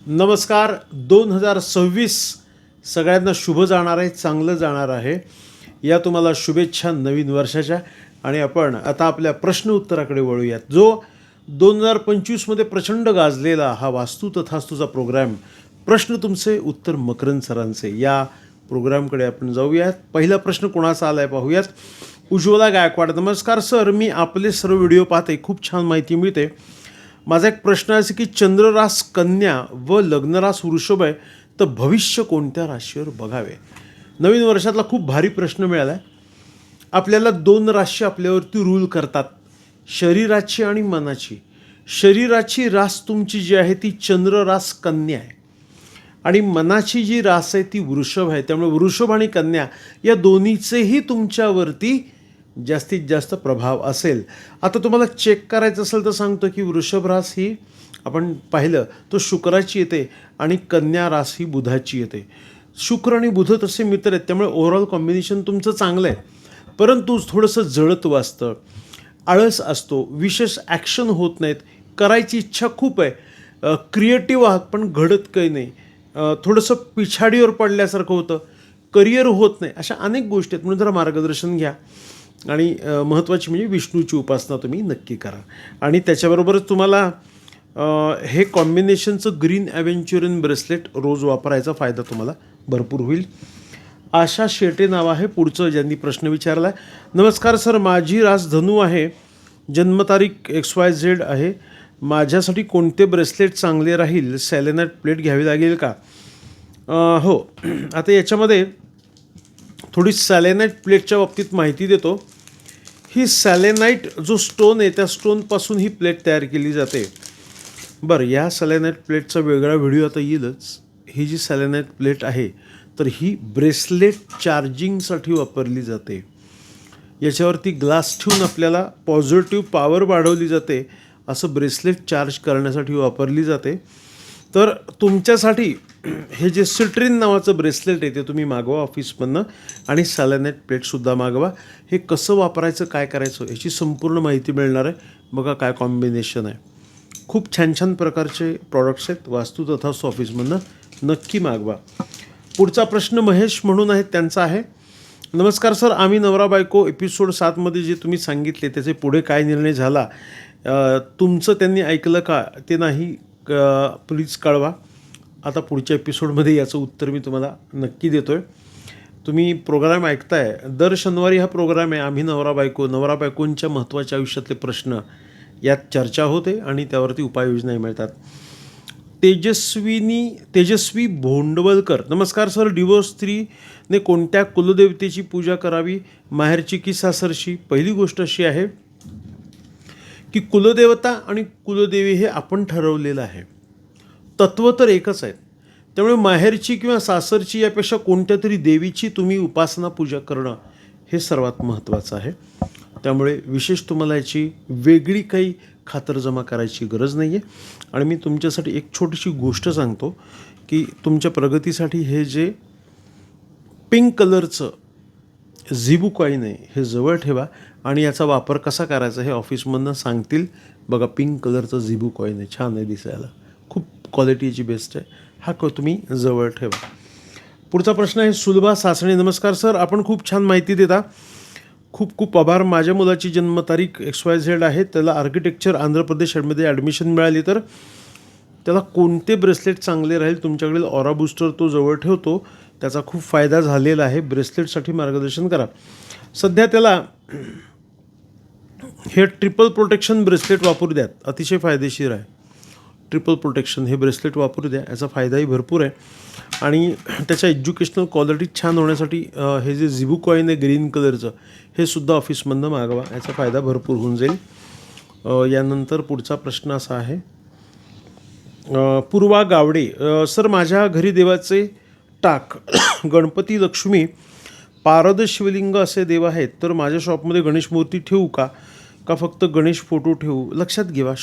नमस्कार. 2026 सगळ्यांना शुभ जाणार आहे, चांगलं जाणार आहे. या तुम्हाला शुभेच्छा नवीन वर्षाच्या. आणि आपण आता आपल्या प्रश्न उत्तराकडे वळूयात. जो 2025मध्ये प्रचंड गाजलेला हा वास्तू तथास्तूचा प्रोग्राम, प्रश्न तुमचे उत्तर मकरंद सरांचे, या प्रोग्रामकडे आपण जाऊयात. पहिला प्रश्न कोणाचा आला आहे पाहूयात. उज्ज्वला गायकवाड. नमस्कार सर, मी आपले सर्व व्हिडिओ पाहते, खूप छान माहिती मिळते. माझा एक प्रश्न आहे की चंद्ररास कन्या व लग्नरास वृषभ आहे, तर भविष्य कोणत्या राशीवर बघावे. नवीन वर्षातला खूप भारी प्रश्न मिळाला आहे. आपल्याला दोन राशी आपल्यावरती रूल करतात, शरीराची आणि मनाची. शरीराची रास तुमची जी आहे ती चंद्ररास कन्या आहे आणि मनाची जी रास आहे ती वृषभ आहे. त्यामुळे वृषभ आणि कन्या या दोन्हीचेही तुमच्यावरती जास्तीत जास्त प्रभाव असेल. आता तुम्हाला चेक करायचं असेल तर सांगतो की वृषभ रास ही आपण पाहिलं तो शुक्राची येते आणि कन्या रास ही बुधाची येते. शुक्र आणि बुध तसे मित्र आहेत, त्यामुळे ओव्हरऑल कॉम्बिनेशन तुमचं चांगलं आहे. परंतु थोडंसं जळत्व असतं, आळस असतो, विशेष ॲक्शन होत नाहीत, करायची इच्छा खूप आहे, क्रिएटिव्ह आहात पण घडत काही नाही, थोडंसं पिछाडीवर पडल्यासारखं होतं, करिअर होत नाही, अशा अनेक गोष्टी आहेत. म्हणून जरा मार्गदर्शन घ्या. आणि महत्त्वाची म्हणजे विष्णूची उपासना तुम्ही नक्की करा. आणि त्याच्याबरोबरच तुम्हाला हे कॉम्बिनेशनचं ग्रीन ॲव्हेंच्युरियन ब्रेसलेट रोज वापरायचा फायदा तुम्हाला भरपूर होईल. आशा शेटे नाव आहे पुढचं ज्यांनी प्रश्न विचारला आहे. नमस्कार सर, माझी रास धनु आहे, जन्मतारीख XYZ आहे. माझ्यासाठी कोणते ब्रेसलेट चांगले राहील? सेलेनाइट प्लेट घ्यावी लागेल का? हो, आता याच्यामध्ये थोडी सॅलेनाईट प्लेटच्या बाबतीत माहिती देतो. ही सॅलेनाईट जो स्टोन आहे त्या स्टोनपासून ही प्लेट तयार केली जाते. बरं, या सॅलेनाईट प्लेटचा वेगळा व्हिडिओ आता येईलच. ही जी सॅलेनाईट प्लेट आहे तर ही ब्रेसलेट चार्जिंगसाठी वापरली जाते. याच्यावरती ग्लास ठेवून आपल्याला पॉझिटिव्ह पॉवर वाढवली जाते, असं ब्रेसलेट चार्ज करण्यासाठी वापरली जाते. तर तुमच्यासाठी हे जे सिट्रिन नावाचं ब्रेसलेट आहे ते तुम्ही मागवा ऑफिसमधनं आणि सॅलेनाईट प्लेटसुद्धा मागवा. हे कसं वापरायचं, काय करायचं याची संपूर्ण माहिती मिळणार आहे. बघा काय कॉम्बिनेशन आहे. खूप छान छान प्रकारचे प्रॉडक्ट्स आहेत. वास्तू तथास्तू ऑफिसमधनं नक्की मागवा. पुढचा प्रश्न महेश म्हणून आहेत, त्यांचा आहे. नमस्कार सर, आम्ही नवरा बायको एपिसोड 7मध्ये जे तुम्ही सांगितले त्याचे पुढे काय निर्णय झाला, तुमचं त्यांनी ऐकलं का ते नाही, प्लीज कळवा. आता पुढच्या एपिसोडमध्ये याचं उत्तर मी तुम्हाला नक्की देतो आहे. तुम्ही प्रोग्राम ऐकताय, दर शनिवारी हा प्रोग्राम आहे. आम्ही नवरा बायकोंच्या महत्त्वाच्या आयुष्यातले प्रश्न यात चर्चा होते आणि त्यावरती उपाययोजनाही मिळतात. तेजस्वी भोंडवलकर. नमस्कार सर, डिवोर्स स्त्रीने कोणत्या कुलदेवतेची पूजा करावी, माहेरची की सासरची? पहिली गोष्ट अशी आहे की कुलदेवता आणि कुलदेवी हे आपण ठरवलेलं आहे, तत्त्व तर एकच आहे. त्यामुळे माहेरची किंवा सासरची यापेक्षा कोणत्या तरी देवीची तुम्ही उपासना पूजा करणं हे सर्वात महत्त्वाचं आहे. त्यामुळे विशेष तुम्हाला याची वेगळी काही खातरजमा करायची गरज नाही आहे. आणि मी तुमच्यासाठी एक छोटीशी गोष्ट सांगतो की तुमच्या प्रगतीसाठी हे जे पिंक कलरचं झिबू कॉईन आहे हे जवळ ठेवा आणि याचा वापर कसा करायचा हे ऑफिसमधनं सांगतील. बघा, पिंक कलरचं झिबू कॉईन आहे, छान आहे दिसायला, खूप क्वालिटीची बेस्ट आहे. हा तुम्ही जवळ ठेवा. पुढचा प्रश्न आहे सुलभा सासणे. नमस्कार सर, आपण खूप छान माहिती देता, खूप खूप आभार. माझ्या मुलाची जन्मतारीख XYZ आहे, त्याला आर्किटेक्चर आंध्र प्रदेशमध्ये ॲडमिशन मिळाली, तर त्याला कोणते ब्रेसलेट चांगले राहील? तुमच्याकडील ऑरा बूस्टर तो जवळ ठेवतो, त्याचा खूप फायदा झालेला आहे. ब्रेसलेटसाठी मार्गदर्शन करा. सध्या त्याला हे ट्रिपल प्रोटेक्शन ब्रेसलेट वापरू द्यात, अतिशय फायदेशीर आहे. ट्रिपल प्रोटेक्शन हे ब्रेसलेट वापरू द्या, याचा फायदाही भरपूर आहे. आणि त्याच्या एज्युकेशनल क्वालिटी छान होण्यासाठी हे जे झिबू कॉईन आहे ग्रीन कलरचं हे सुद्धा ऑफिसमधनं मागवा, याचा फायदा भरपूर होऊन जाईल. यानंतर पुढचा प्रश्न असा आहे, पूर्वा गावडे. सर, माझ्या घरी देवाचे टाक गणपती, लक्ष्मी, पारद, शिवलिंग असे देव आहेत, तर माझ्या शॉपमध्ये गणेश मूर्ती ठेवू का फक्त गणेश फोटो ठेवू? लक्षात घ्या,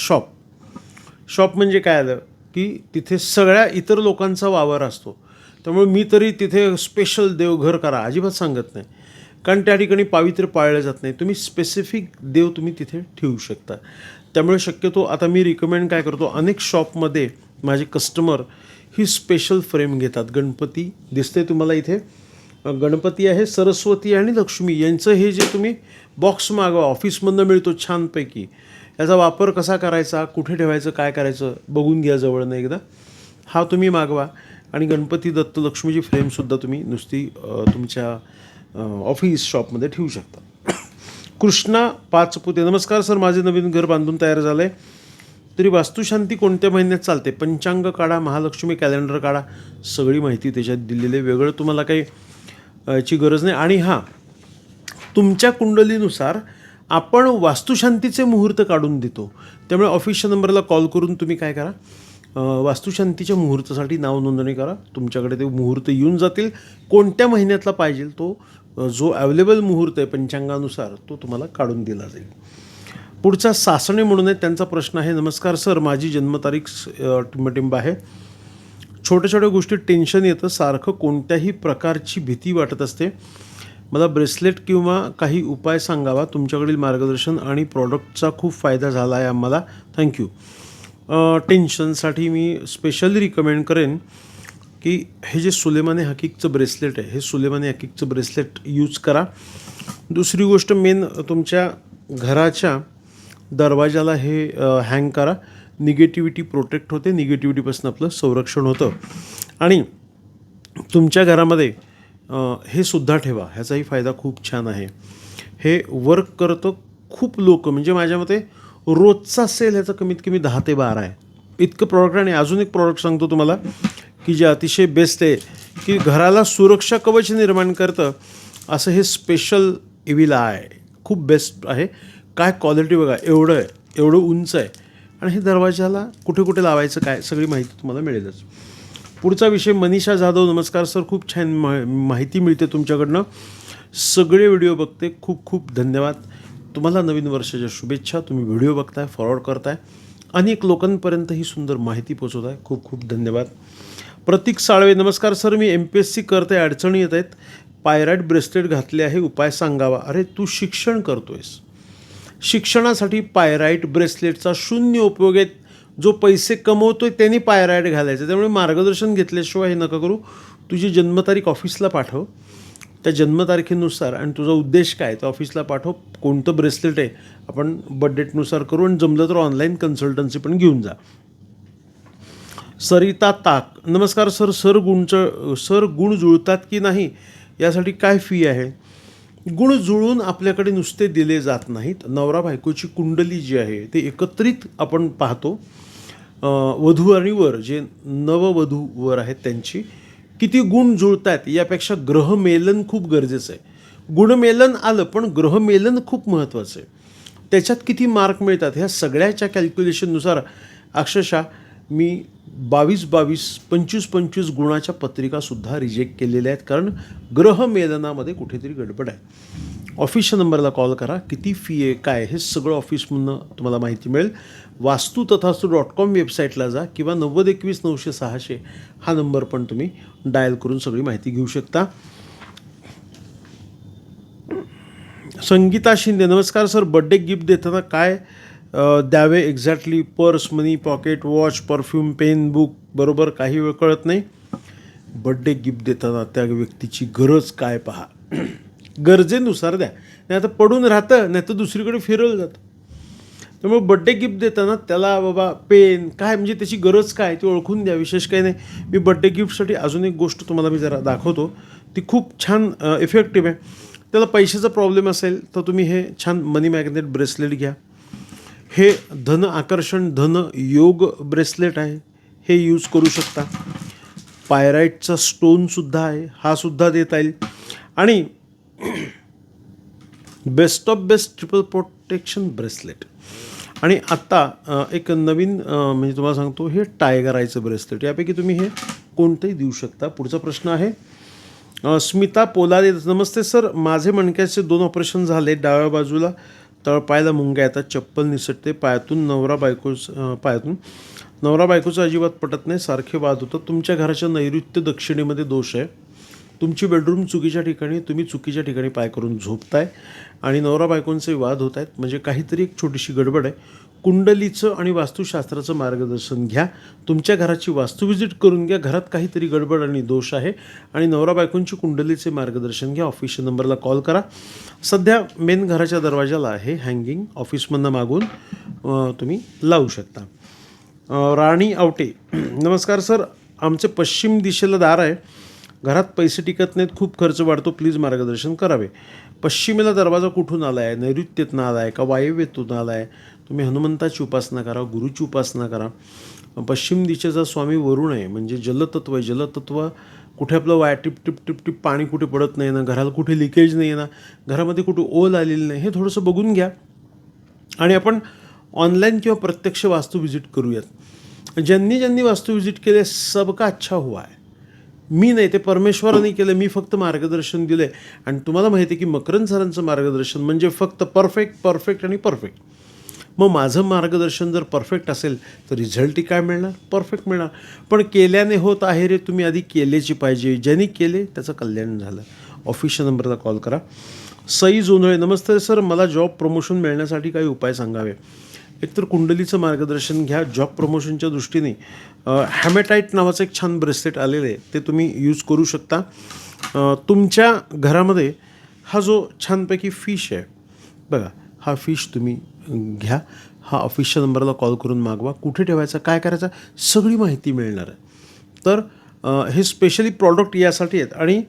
शॉप म्हणजे काय आलं की तिथे सगळ्या इतर लोकांचा वावर असतो. त्यामुळे मी तरी तिथे स्पेशल देवघर करा अजिबात सांगत नाही, कारण त्या ठिकाणी पावित्र्य पाळलं जात नाही. तुम्ही स्पेसिफिक देव तुम्ही तिथे ठेवू शकता. त्यामुळे शक्यतो आता मी रिकमेंड काय करतो, अनेक शॉपमध्ये माझे कस्टमर ही स्पेशल फ्रेम घेतात. गणपती दिसते तुम्हाला इथे, गणपती आहे, सरस्वती आणि लक्ष्मी यांचं हे जे तुम्ही बॉक्स मागवा, ऑफिसमधनं मिळतो छानपैकी. याचा वापर कसा करायचा, कुठे ठेवायचं, काय करायचं बघून घ्या जवळनं एकदा. हा तुम्ही मागवा आणि गणपती दत्त लक्ष्मीची फ्रेमसुद्धा तुम्ही नुसती तुमच्या ऑफिस शॉपमध्ये ठेवू शकता. कृष्णा पाचपुते, नमस्कार सर, माझे नवीन घर बांधून तयार झालं आहे, तरी वास्तुशांती कोणत्या महिन्यात चालते? पंचांग काढा, महालक्ष्मी कॅलेंडर काढा, सगळी माहिती त्याच्यात दिलेली आहे. वेगळं तुम्हाला काही ची गरज नाही. आणि हां, तुमच्या कुंडलीनुसार आपण वास्तुशांतीचे मुहूर्त काढून देतो. त्यामुळे ऑफिसच्या नंबरला कॉल करून तुम्ही काय करा, वास्तुशांतीच्या मुहूर्तासाठी नाव नोंदणी करा. तुमच्याकडे ते मुहूर्त येऊन जातील. कोणत्या महिन्यातला पाहिजे तो जो अवेलेबल मुहूर्त आहे पंचांगानुसार तो तुम्हाला काढून दिला जाईल. पुढचा सासणे म्हणून आहे, त्यांचा प्रश्न आहे, नमस्कार सर, माझी जन्मतारीख टिंबटिंब आहे. छोट्या छोट्या गोष्टीत टेन्शन येतं, सारखं कोणत्याही प्रकारची भीती वाटत असते. मला ब्रेसलेट किंवा काही उपाय सांगावा. तुमच्याकडील मार्गदर्शन आणि प्रॉडक्टचा खूप फायदा झाला आहे आम्हाला, थँक्यू. टेन्शनसाठी मी स्पेशली रिकमेंड करेन की हे जे सुलेमाने हकीकचं ब्रेसलेट आहे, हे सुलेमाने हकीकचं ब्रेसलेट यूज करा. दुसरी गोष्ट मेन, तुमच्या घराच्या दरवाजाला हे हँग करा. निगेटिव्हिटी प्रोटेक्ट होते, निगेटिव्हिटीपासून आपलं संरक्षण होतं. आणि तुमच्या घरामध्ये हे सुद्धा ठेवा, ह्याचाही फायदा खूप छान आहे. हे वर्क करतं. खूप लोक, म्हणजे माझ्या मते रोजचा सेल ह्याचा कमीत कमी 10 ते 12 आहे, इतकं प्रॉडक्ट. आणि अजून एक प्रॉडक्ट सांगतो तुम्हाला की जे अतिशय बेस्ट आहे, की घराला सुरक्षा कवच निर्माण करतं असं हे स्पेशल इव्हिला आहे. खूप बेस्ट आहे. काय क्वालिटी बघा, एवढं आहे, एवढं उंच आहे. आणि हे दरवाजाला कुठे कुठे लावायचं काय सगळी माहिती तुम्हाला मिळेलच. पुढचा विषय, मनीषा जाधव, नमस्कार सर, खूप छान माहिती मिळते तुमच्याकडनं, सगळे व्हिडिओ बघते, खूप खूप धन्यवाद. तुम्हाला नवीन वर्षाच्या शुभेच्छा. तुम्ही व्हिडिओ बघताय, फॉरवर्ड करताय, अनेक लोकांपर्यंत ही सुंदर माहिती पोचवत आहे, खूप खूप धन्यवाद. प्रतीक साळवे, नमस्कार सर, मी MPSC करते, अडचणी येत आहेत, पायराईट ब्रेसलेट घातले आहे, उपाय सांगावा. अरे तू शिक्षण करतोयस, शिक्षणासाठी पायराईट ब्रेसलेटचा शून्य उपयोग आहे. जो पैसे कमवतोय त्यांनी पायराईट घालायचं. त्यामुळे मार्गदर्शन घेतल्याशिवाय हे नका करू. तुझी जन्मतारीख ऑफिसला पाठव, त्या जन्मतारखेनुसार, आणि तुझा उद्देश काय ते ऑफिसला पाठव. कोणतं ब्रेसलेट आहे आपण बर्थडेटनुसार करू, आणि जमलं तर ऑनलाईन कन्सल्टन्सी पण घेऊन जा. सरिता ताक, नमस्कार सर, सर गुण जुळतात की नाही यासाठी काय फी आहे? गुण जुळून आपल्याकडे नुसते दिले जात नाहीत. नवरा बायकोची कुंडली जी आहे ते एकत्रित आपण पाहतो. वधू आणि वर, जे नववधू वर आहेत त्यांची किती गुण जुळत आहेत यापेक्षा ग्रहमेलन खूप गरजेचं आहे. गुणमेलन आलं, पण ग्रहमेलन खूप महत्त्वाचं आहे. त्याच्यात किती मार्क मिळतात ह्या सगळ्याच्या कॅल्क्युलेशननुसार अक्षरशः मी 22-22, 25-25 गुणाच्या पत्रिकासुद्धा रिजेक्ट केलेल्या आहेत, कारण ग्रहमेलनामध्ये कुठेतरी गडबड आहे. ऑफिसच्या नंबरला कॉल करा. किती फी आहे, काय, हे सगळं ऑफिसमधून तुम्हाला माहिती मिळेल. वास्तुतथास्तु.com वेबसाईटला जा, किंवा 9021-900-600 हा नंबर पण तुम्ही डायल करून सगळी माहिती घेऊ शकता. संगीता शिंदे, नमस्कार सर, बड्डे गिफ्ट देताना काय द्यावे exactly? Purse, money, pocket, watch, perfume, pen, book, बरोबर काही वेळ कळत नाही. बड्डे गिफ्ट देताना त्या व्यक्तीची गरज काय पहा, गरजेनुसार द्या. नाही आता पडून राहतं, नाही तर दुसरीकडे फिरवलं जातं. त्यामुळे बड्डे गिफ्ट देताना त्याला बाबा पेन काय, म्हणजे त्याची गरज काय ती ओळखून द्या, विशेष काही नाही. मी बड्डे गिफ्टसाठी अजून एक गोष्ट तुम्हाला मी जरा दाखवतो, ती खूप छान इफेक्टिव्ह आहे. त्याला पैशाचा प्रॉब्लेम असेल तर तुम्ही हे छान मनी मॅग्नेट ब्रेसलेट घ्या. हे धन आकर्षण, धन योग ब्रेसलेट आहे, हे यूज करू शकता. पायराईटचा स्टोनसुद्धा आहे, हा सुद्धा देता येईल. आणि best of best triple protection bracelet. आणि आत्ता एक नवीन म्हणजे तुम्हाला सांगतो, हे टायगर आयचं ब्रेसलेट. यापैकी तुम्ही हे कोणतंही देऊ शकता. पुढचा प्रश्न आहे स्मिता पोलादे, नमस्ते सर, माझे मणक्याचे 2 ऑपरेशन झाले. डाव्या बाजूला तळपायाला मुंग्या येतात, चप्पल निसटते, पायातून नवरा बायकोचं अजिबात पटत नाही, सारखे वाद होतात. तुमच्या घराच्या नैऋत्य दक्षिणेमध्ये दोष आहे. तुमची बेडरूम चुकीच्या ठिकाणी, तुम्ही चुकीच्या ठिकाणी पाय करून झोपताय, आणि नवरा बायकोंचे वाद होत आहेत. म्हणजे काहीतरी एक छोटीशी गडबड आहे. कुंडलीचं आणि वास्तुशास्त्राचं मार्गदर्शन घ्या. तुमच्या घराची वास्तू व्हिजिट करून घ्या. घरात काहीतरी गडबड आणि दोष आहे आणि नवरा बायकोंची कुंडलीचे मार्गदर्शन घ्या. ऑफिसच्या नंबरला कॉल करा. सध्या मेन घराच्या दरवाजाला आहे हँगिंग, ऑफिसमधनं मागून तुम्ही लावू शकता. राणी आवटे, नमस्कार सर, आमचे पश्चिम दिशेला दार आहे, घरात पैसे टिकत नाहीत, खूप खर्च वाढतो, प्लीज मार्गदर्शन करावे. पश्चिमेला दरवाजा कुठून आला आहे? नैऋत्येतून आला आहे का वायव्येतून आला आहे? तुम्ही हनुमंताची उपासना करा, गुरुची उपासना करा. पश्चिम दिशेचा स्वामी वरुण आहे, म्हणजे जलतत्व आहे. जलतत्व कुठे आपलं टिप टिप टिप टिप पाणी कुठे पडत नाही ना, घराला कुठे लिकेज नाही आहे ना, घरामध्ये कुठे ओल आलेली नाही, हे थोडंसं बघून घ्या. आणि आपण ऑनलाईन किंवा प्रत्यक्ष वास्तू व्हिजिट करूयात. ज्यांनी वास्तू व्हिजिट केले सबका अच्छा हुआ आहे. मी नाही, ते परमेश्वराने केलं, मी फक्त मार्गदर्शन दिलं आहे. आणि तुम्हाला माहिती आहे की मकरंद सरांचं मार्गदर्शन म्हणजे फक्त परफेक्ट आणि परफेक्ट. मग माझं मार्गदर्शन जर परफेक्ट असेल तर रिझल्टही काय मिळणार? परफेक्ट मिळणार. पण केल्याने होत आहे रे, तुम्ही आधी केल्याची पाहिजे. ज्यांनी केले त्याचं कल्याण झालं. ऑफिसच्या नंबरला कॉल करा. सई जोंधळे, नमस्ते सर, मला जॉब प्रमोशन मिळण्यासाठी काही उपाय सांगावे. एकतर कुंडलीचं मार्गदर्शन घ्या. जॉब प्रमोशनच्या दृष्टीने हॅमेटाईट नावाचं एक छान ब्रेसलेट आलेलं आहे, ते तुम्ही यूज करू शकता. तुमच्या घरामध्ये हा जो छानपैकी फिश आहे बघा, हा फिश तुम्ही घ्या. हा ऑफिसच्या नंबरला कॉल करून मागवा. कुठे ठेवायचा, काय करायचं, सगळी माहिती मिळणार आहे. तर हे स्पेशली प्रॉडक्ट यासाठी आहेत. आणि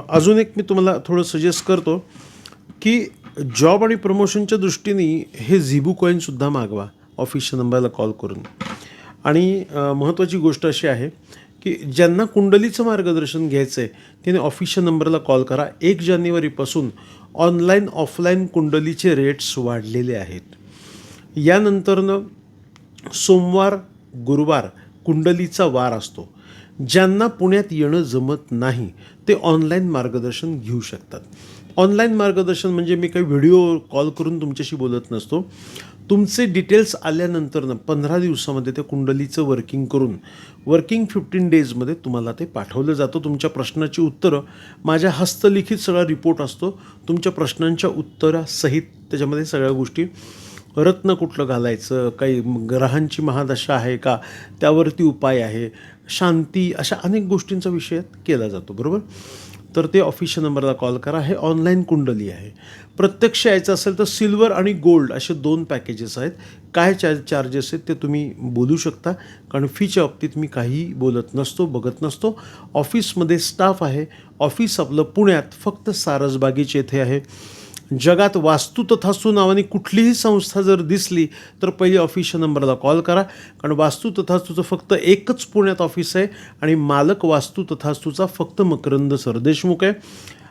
अजून एक मी तुम्हाला थोडं सजेस्ट करतो की जॉब आणि प्रमोशनच्या दृष्टीने हे झिबू कॉईनसुद्धा मागवा ऑफिसच्या नंबरला कॉल करून. आणि महत्त्वाची गोष्ट अशी आहे की ज्यांना कुंडलीचं मार्गदर्शन घ्यायचं आहे त्याने ऑफिसच्या नंबरला कॉल करा. 1 जानेवारीपासून ऑनलाईन ऑफलाईन कुंडलीचे रेट्स वाढलेले आहेत. यानंतरनं सोमवार गुरुवार कुंडलीचा वार असतो. ज्यांना पुण्यात येणं जमत नाही ते ऑनलाईन मार्गदर्शन घेऊ शकतात. ऑनलाईन मार्गदर्शन म्हणजे मी काही व्हिडिओ कॉल करून तुमच्याशी बोलत नसतो. तुमचे डिटेल्स आल्यानंतरनं 15 दिवसामध्ये ते कुंडलीचं वर्किंग 15 डेजमध्ये तुम्हाला ते पाठवलं जातं. तुमच्या प्रश्नाची उत्तरं, माझ्या हस्तलिखित सगळा रिपोर्ट असतो तुमच्या प्रश्नांच्या उत्तरासहित. त्याच्यामध्ये सगळ्या गोष्टी, रत्न कुठलं घालायचं, काही ग्रहांची महादशा आहे का, त्यावरती उपाय आहे, शांती, अशा अनेक गोष्टींचा विषय केला जातो, बरोबर. तर ते ऑफिसच्या नंबरला कॉल करा. हे ऑनलाईन कुंडली आहे. प्रत्यक्ष यायचं असेल तर सिल्वर आणि गोल्ड असे 2 पॅकेजेस आहेत. काय चार्जेस आहेत ते तुम्ही बोलू शकता, कारण फीच्या बाबतीत मी काहीही बोलत नसतो, बघत नसतो. ऑफिसमध्ये स्टाफ आहे. ऑफिस आपलं पुण्यात फक्त सारसबागेच्या येथे आहे. जगात वास्तू तथास्तू नावाने कुठलीही संस्था जर दिसली तर पहिली ऑफिसच्या नंबरला कॉल करा, कारण वास्तू तथास्तूचं फक्त एकच पुण्यात ऑफिस आहे आणि मालक वास्तू तथास्तूचा फक्त मकरंद सरदेशमुख आहे.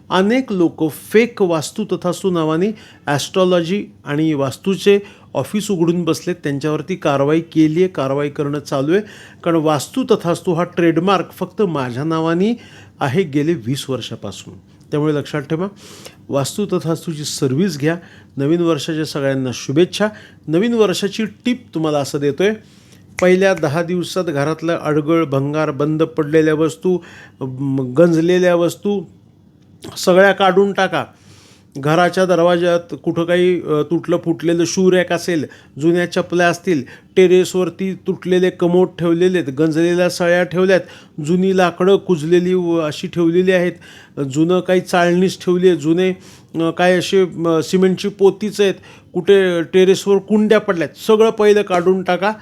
अनेक लोक फेक वास्तू तथास्तू नावाने ॲस्ट्रॉलॉजी आणि वास्तूचे ऑफिस उघडून बसलेत. त्यांच्यावरती कारवाई केली आहे, कारवाई करणं चालू आहे. कारण वास्तू तथास्तू हा ट्रेडमार्क फक्त माझ्या नावाने आहे गेले 20 वर्षापासून. त्यामुळे लक्षात ठेवा, वास्तू तथास्तूची सर्व्हिस घ्या. नवीन वर्षाच्या सगळ्यांना शुभेच्छा. नवीन वर्षाची टिप तुम्हाला असं देतो आहे, पहिल्या 10 दिवसात घरातलं अडगळ भंगार, बंद पडलेल्या वस्तू, गंजलेल्या वस्तू सगळ्या काढून टाका. घराच्या दरवाज्यात कुठं काही तुटलं फुटलेलं शू रॅक असेल, जुन्या चपल्या असतील, टेरेसवरती तुटलेले कमोड ठेवलेले आहेत, गंजलेल्या सळ्या ठेवल्यात, जुनी लाकडं कुजलेली अशी ठेवलेली आहेत, जुनं काही चाळणीच ठेवली आहे, जुने काय असे सिमेंटची पोतीच आहेत, कुठे टेरेसवर कुंड्या पडल्यात, सगळं पहिलं काढून टाका.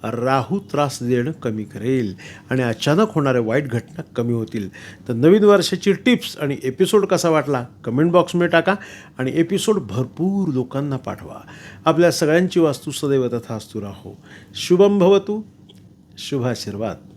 राहू त्रास देणं कमी करेल आणि अचानक होणाऱ्या वाईट घटना कमी होतील. तर नवीन वर्षाची टिप्स आणि एपिसोड कसा वाटला कमेंट बॉक्समध्ये टाका आणि एपिसोड भरपूर लोकांना पाठवा. आपल्या सगळ्यांची वास्तू सदैव तथास्तु राहो. शुभम भवतु. शुभाशीर्वाद.